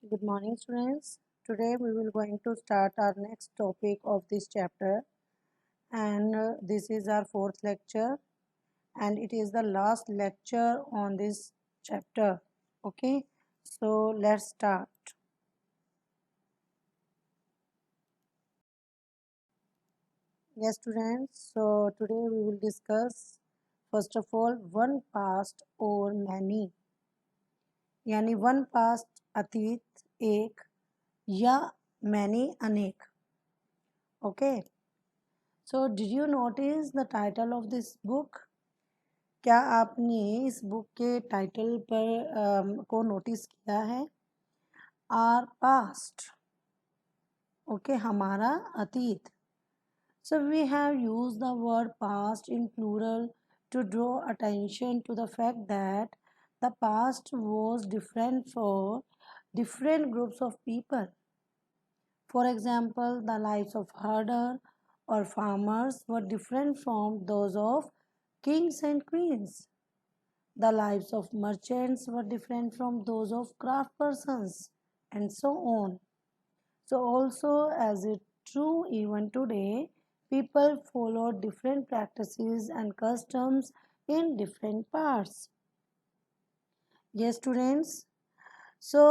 Good morning, students. Today we will going to start our next topic of this chapter, and this is our fourth lecture, and it is the last lecture on this chapter. Okay, so let's start. Yes, students. So today we will discuss first of all one past or many, यानी one past अतीत एक या many अनेक. Okay. So did you notice the title of this book? क्या आपने इस book के title पर को नोटिस किया है? Are past. ओके, हमारा अतीत. So we have used the word past in plural to draw attention to the fact that the past was different for different groups of people. For example, the lives of herder or farmers were different from those of kings and queens. The lives of merchants were different from those of craft persons, and so on. So, also, as it true even today, people follow different practices and customs in different parts. Yes, students. So,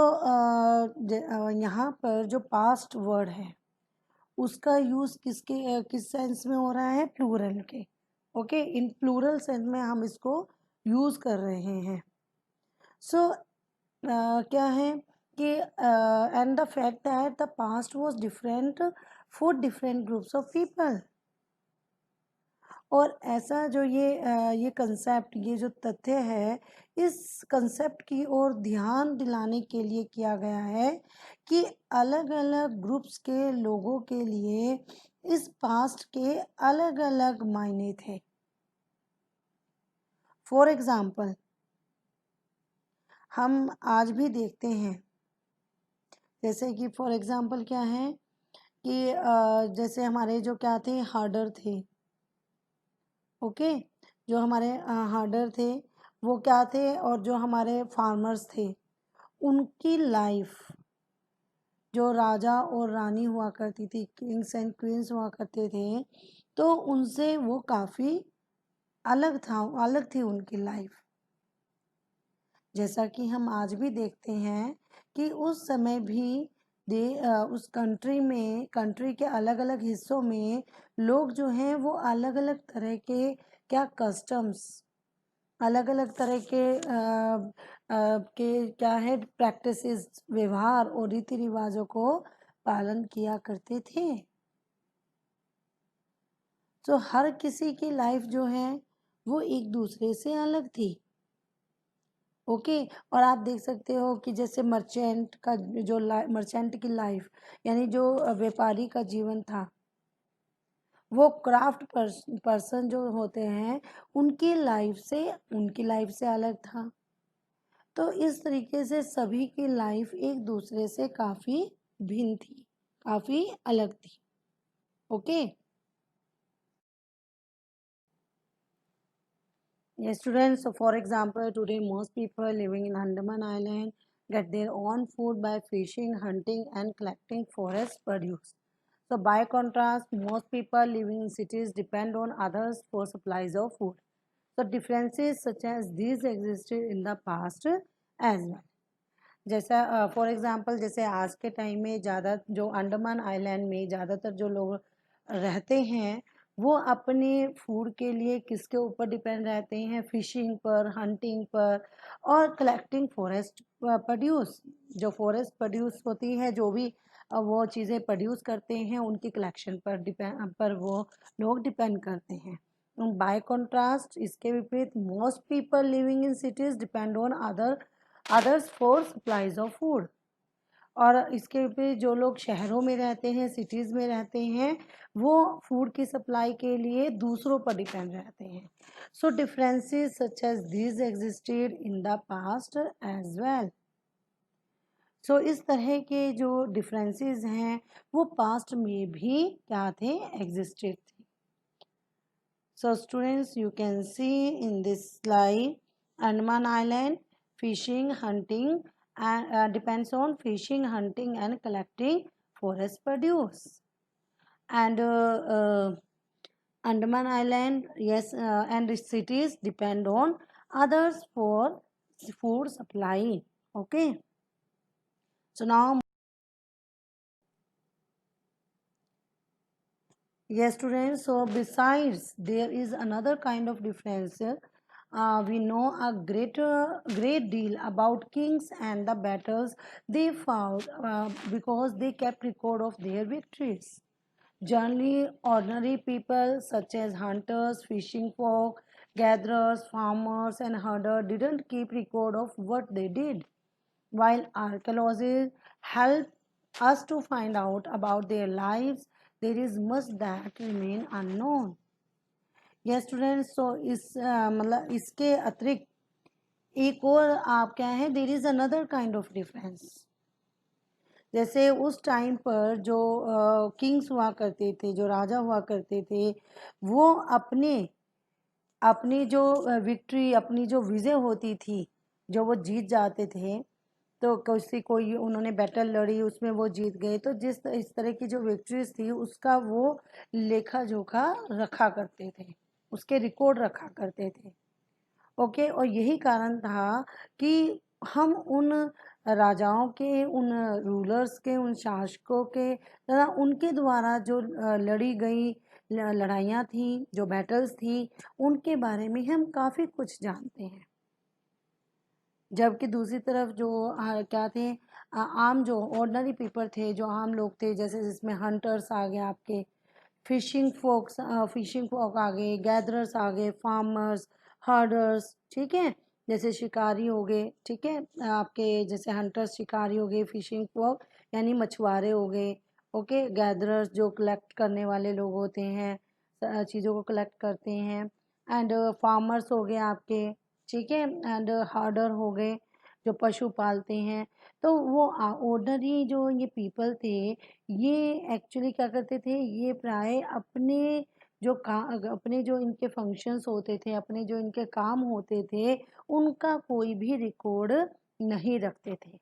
यहाँ पर जो past word है उसका use किस sense में हो रहा है? प्लूरल के. ओके, इन प्लूरल सेंस में हम इसको यूज़ कर रहे हैं. सो क्या है कि and the fact that the past was different for different groups of people. और ऐसा जो ये कंसेप्ट, ये जो तथ्य है, इस कंसेप्ट की ओर ध्यान दिलाने के लिए किया गया है कि अलग अलग ग्रुप्स के लोगों के लिए इस पास्ट के अलग अलग मायने थे. फॉर एग्जाम्पल, हम आज भी देखते हैं, जैसे कि फॉर एग्जाम्पल क्या है कि जैसे हमारे जो क्या थे, हार्डर थे. ओके, जो हमारे हार्डर थे वो क्या थे, और जो हमारे फार्मर्स थे उनकी लाइफ, जो राजा और रानी हुआ करती थी, किंग्स एंड क्वींस हुआ करते थे, तो उनसे वो काफ़ी अलग थी उनकी लाइफ. जैसा कि हम आज भी देखते हैं कि उस समय भी उस कंट्री के अलग अलग हिस्सों में लोग जो हैं वो अलग अलग तरह के कस्टम्स, अलग अलग तरह के क्या है, प्रैक्टिसेस, व्यवहार और रीति रिवाजों को पालन किया करते थे. तो हर किसी की लाइफ जो है वो एक दूसरे से अलग थी. ओके, और आप देख सकते हो कि जैसे मर्चेंट की लाइफ, यानी जो व्यापारी का जीवन था, वो क्राफ्ट पर्सन जो होते हैं उनकी लाइफ से अलग था. तो इस तरीके से सभी की लाइफ एक दूसरे से काफ़ी भिन्न थी, काफ़ी अलग थी. Okay. Yes, students. So, for example, today most people living in Andaman Island get their own food by fishing, hunting, and collecting forest produce. So, by contrast, most people living in cities depend on others for supplies of food. So, differences such as these existed in the past as well. जैसा for example, जैसे आज के time में ज़्यादा जो Andaman island में ज़्यादातर जो लोग रहते हैं वो अपने फूड के लिए किसके ऊपर डिपेंड रहते हैं? फिशिंग पर, हंटिंग पर, और कलेक्टिंग फॉरेस्ट प्रोड्यूस. जो फॉरेस्ट प्रोड्यूस होती है, जो भी वो चीज़ें प्रोड्यूस करते हैं, उनकी कलेक्शन पर वो लोग डिपेंड करते हैं. बाय कॉन्ट्रास्ट, इसके विपरीत, most people living in cities depend on others for supplies of food. और इसके विपरीत जो लोग शहरों में रहते हैं, सिटीज़ में रहते हैं, वो फूड की सप्लाई के लिए दूसरों पर डिपेंड रहते हैं. So differences such as this existed in the past as well. So इस तरह के जो डिफरेंसेस हैं वो पास्ट में भी क्या थे? एग्जिस्टेड थे. So students, you can see in this slide Andaman Island, fishing, hunting, and depends on fishing, hunting, and collecting forest produce. And Andaman Island, yes, and its cities depend on others for food supply. Okay, so now, yes, students. So besides, there is another kind of difference. We know a great deal about kings and the battles they fought because they kept record of their victories. Generally, ordinary people such as hunters, fishing folk, gatherers, farmers, and herders didn't keep record of what they did, while archaeologists help us to find out about their lives. There is much that remain unknown. Yes students, so इस मतलब इसके अतिरिक्त एक और आप क्या है, there is another kind of difference. जैसे उस टाइम पर जो किंग्स हुआ करते थे, जो राजा हुआ करते थे, वो अपने अपनी जो विक्ट्री, अपनी जो विजय होती थी, जो वो जीत जाते थे, तो किसी कोई उन्होंने बैटल लड़ी, उसमें वो जीत गए, तो जिस इस तरह की जो विक्ट्रीज थी उसका वो लेखा जोखा रखा करते थे, उसके रिकॉर्ड रखा करते थे. ओके, और यही कारण था कि हम उन राजाओं के, उन रूलर्स के, उन शासकों के तथा उनके द्वारा जो लड़ी गई लड़ाइयाँ थी, जो बैटल्स थी, उनके बारे में हम काफ़ी कुछ जानते हैं. जबकि दूसरी तरफ जो क्या थे, आम जो ऑर्डनरी पीपल थे, जो आम लोग थे, जैसे जिसमें हंटर्स आ गए आपके, फिशिंग फोक आ गए, गैदरर्स आ गए, फार्मर्स, हर्डर्स, ठीक है, जैसे शिकारी हो गए, ठीक है, आपके जैसे हंटर्स शिकारी हो गए, फिशिंग फोक यानी मछुआरे हो गए, ओके, गैदरर्स जो कलेक्ट करने वाले लोग होते हैं, चीज़ों को कलेक्ट करते हैं, एंड फार्मर्स हो गए आपके, ठीक है, एंड हर्डर हो गए जो पशु पालते हैं. तो वो ऑर्डनरी जो ये पीपल थे, ये एक्चुअली क्या करते थे, ये प्राय अपने जो का अपने जो इनके फंक्शंस होते थे, अपने जो इनके काम होते थे, उनका कोई भी रिकॉर्ड नहीं रखते थे.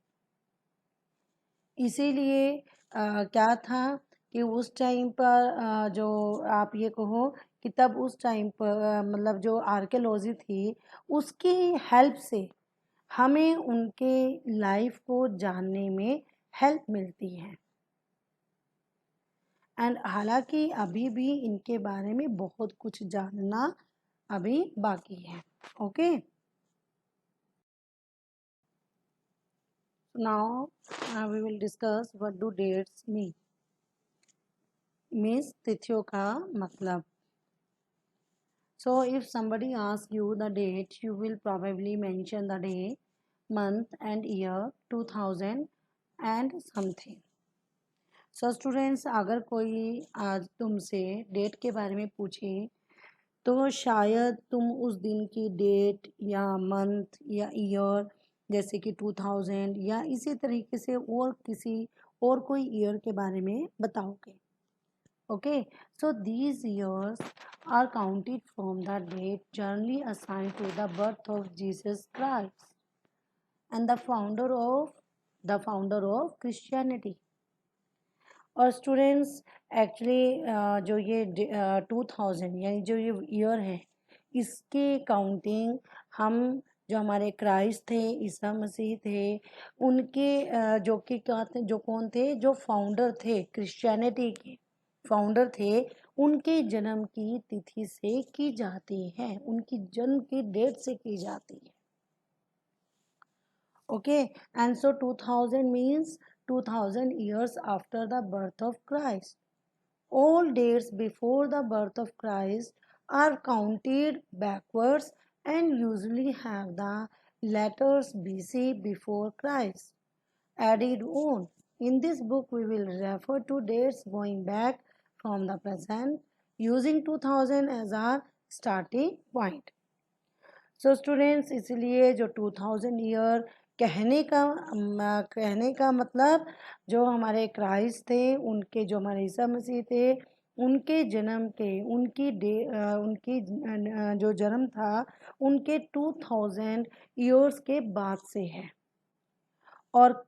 इसीलिए क्या था कि उस टाइम पर जो आप ये कहो कि तब उस टाइम पर मतलब जो आर्कियोलॉजी थी, उसकी हेल्प से हमें उनके लाइफ को जानने में हेल्प मिलती है. एंड हालांकि अभी भी इनके बारे में बहुत कुछ जानना अभी बाकी है. Okay, now we will discuss what do dates mean. Means तिथियों का मतलब. So if somebody asks you the date, you will probably mention the day, month and year 2000 and something. So students, अगर कोई आज तुमसे डेट के बारे में पूछे, तो शायद तुम उस दिन की डेट या मंथ या ईयर, जैसे कि 2000 या इसी तरीके से और किसी और कोई ईयर के बारे में बताओगे. Okay, so these years are counted from the date generally assigned to the birth of Jesus Christ and the founder of Christianity. और स्टूडेंट्स एक्चुअली जो ये 2000 यानी जो ये ईयर है, इसके काउंटिंग हम जो हमारे क्राइस्ट थे, ईसा मसीह थे, उनके जो कि क्या थे, जो कौन थे, जो फाउंडर थे, क्रिश्चियनिटी के फाउंडर थे, उनके जन्म की तिथि से की जाती है, उनकी जन्म की डेट से की जाती है. Okay, and so 2000 means 2000 years after the birth of Christ. All dates before the birth of Christ are counted backwards and usually have the letters BC before Christ added on. In this book, we will refer to dates going back from the present using 2000 as our starting point. So students, इसलिए जो 2000 year कहने का मतलब, जो हमारे Christ थे, उनके जो हमारे ईसा मसीह थे, उनके जन्म के उनकी जो जन्म था, उनके 2000 ईयर्स के बाद से है. और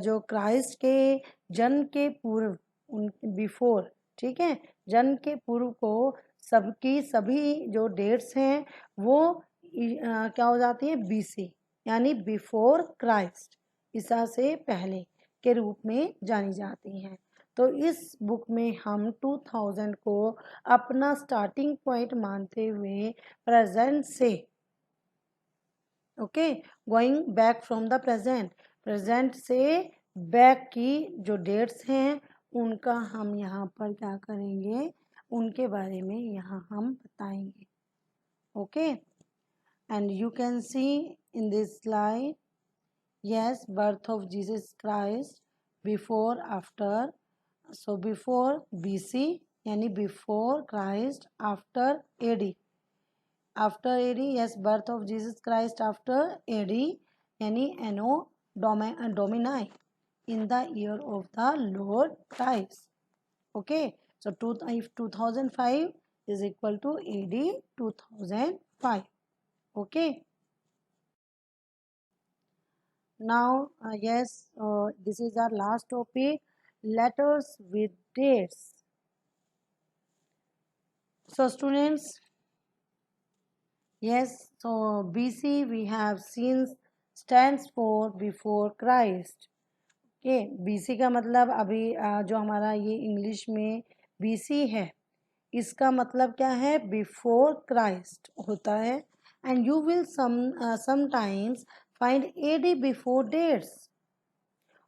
जो क्राइस्ट के जन्म के पूर्व उन बिफोर, ठीक है, जन्म के पूर्व को सबकी सभी जो डेट्स हैं वो क्या हो जाती है, बीसी यानी बिफोर क्राइस्ट, ईसा से पहले के रूप में जानी जाती हैं। तो इस बुक में हम 2000 को अपना स्टार्टिंग पॉइंट मानते हुए प्रेजेंट से, okay, going back from the present, present से बैक की जो डेट्स हैं उनका हम यहाँ पर क्या करेंगे, उनके बारे में यहाँ हम बताएंगे। Okay, and you can see in this slide, yes, birth of Jesus Christ, before after, so before BC यानी before Christ, after AD, after AD, yes, birth of Jesus Christ after AD यानी anno domini, in the year of the Lord Christ. Okay, so if 2005 is equal to AD 2005. Okay, now yes, this is our last topic, letters with dates. So students, yes, so BC we have seen stands for before Christ. Okay, BC का मतलब अभी जो हमारा ये English में BC है इसका मतलब क्या है, बिफोर क्राइस्ट होता है। And you will sometimes find AD before dates,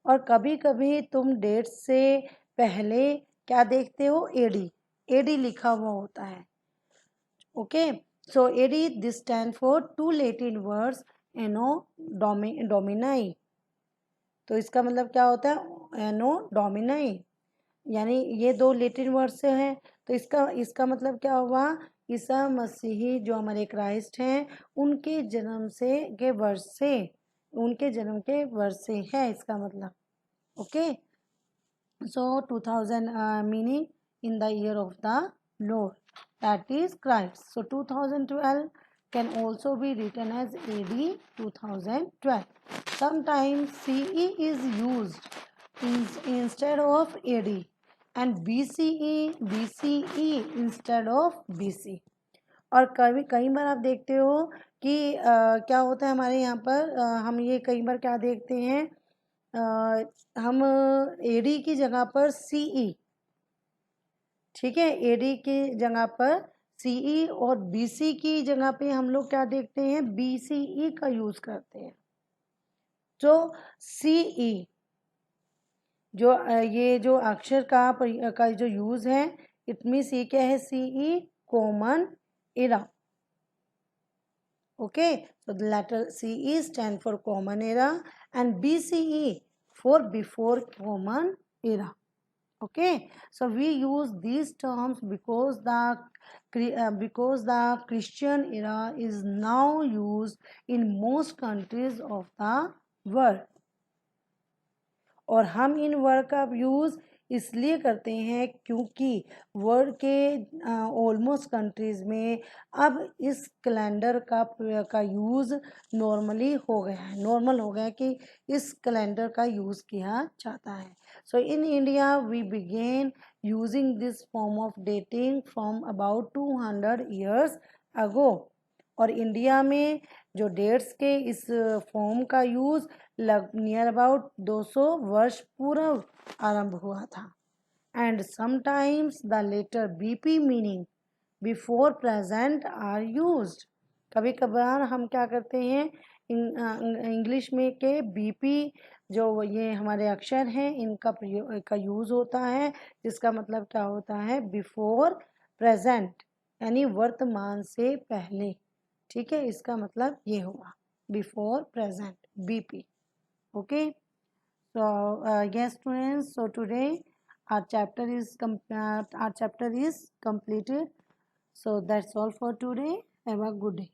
और कभी कभी तुम डेट्स से पहले क्या देखते हो, AD लिखा हुआ होता है। Okay, so AD this stand for two Latin words anno domini, तो इसका मतलब क्या होता है, एनो डोमिनाई, यानी ये दो लैटिन वर्ड से हैं, तो इसका मतलब क्या हुआ, ईसा मसीही जो हमारे क्राइस्ट हैं उनके जन्म से के वर्ष से, उनके जन्म के वर्ष से है इसका मतलब। Okay, so 2000 meaning in the year of the Lord, that is Christ. So 2012 can also be written as AD 2012. Sometimes CE is used instead of AD and BCE instead of BC. और कई बार आप देखते हो कि क्या होता है हमारे यहाँ पर, हम ये कई बार क्या देखते हैं, हम AD की जगह पर CE, ठीक है, AD की जगह पर CE और BC की जगह पे हम लोग क्या देखते हैं, BCE का यूज करते हैं। जो CE जो ये जो अक्षर का जो यूज है, इट मीन्स ये क्या है, CE common era. Okay, so the letter CE stand for common era and BCE for before common era. Okay, so we use these terms because the Christian era is now used in most countries of the world. और हम इन word का use इसलिए करते हैं क्योंकि world के almost countries में अब इस कैलेंडर का यूज़ नॉर्मली हो गया है, नॉर्मल हो गया है कि इस कैलेंडर का यूज़ किया जाता है। So in India we begin using this form of dating from about 200 years ago, और इंडिया में जो डेट्स के इस फॉर्म का यूज़ नियर अबाउट 200 वर्ष पूर्व आरंभ हुआ था। And sometimes the letter BP meaning before present are used, कभी कभार हम क्या करते हैं, इंग्लिश में के BP जो ये हमारे अक्षर हैं इनका यूज़ होता है, जिसका मतलब क्या होता है, बिफोर प्रेजेंट यानी वर्तमान से पहले, ठीक है, इसका मतलब ये हुआ before present BP. Okay, so yes students, so today our chapter is completed. So that's all for today. Have a good day.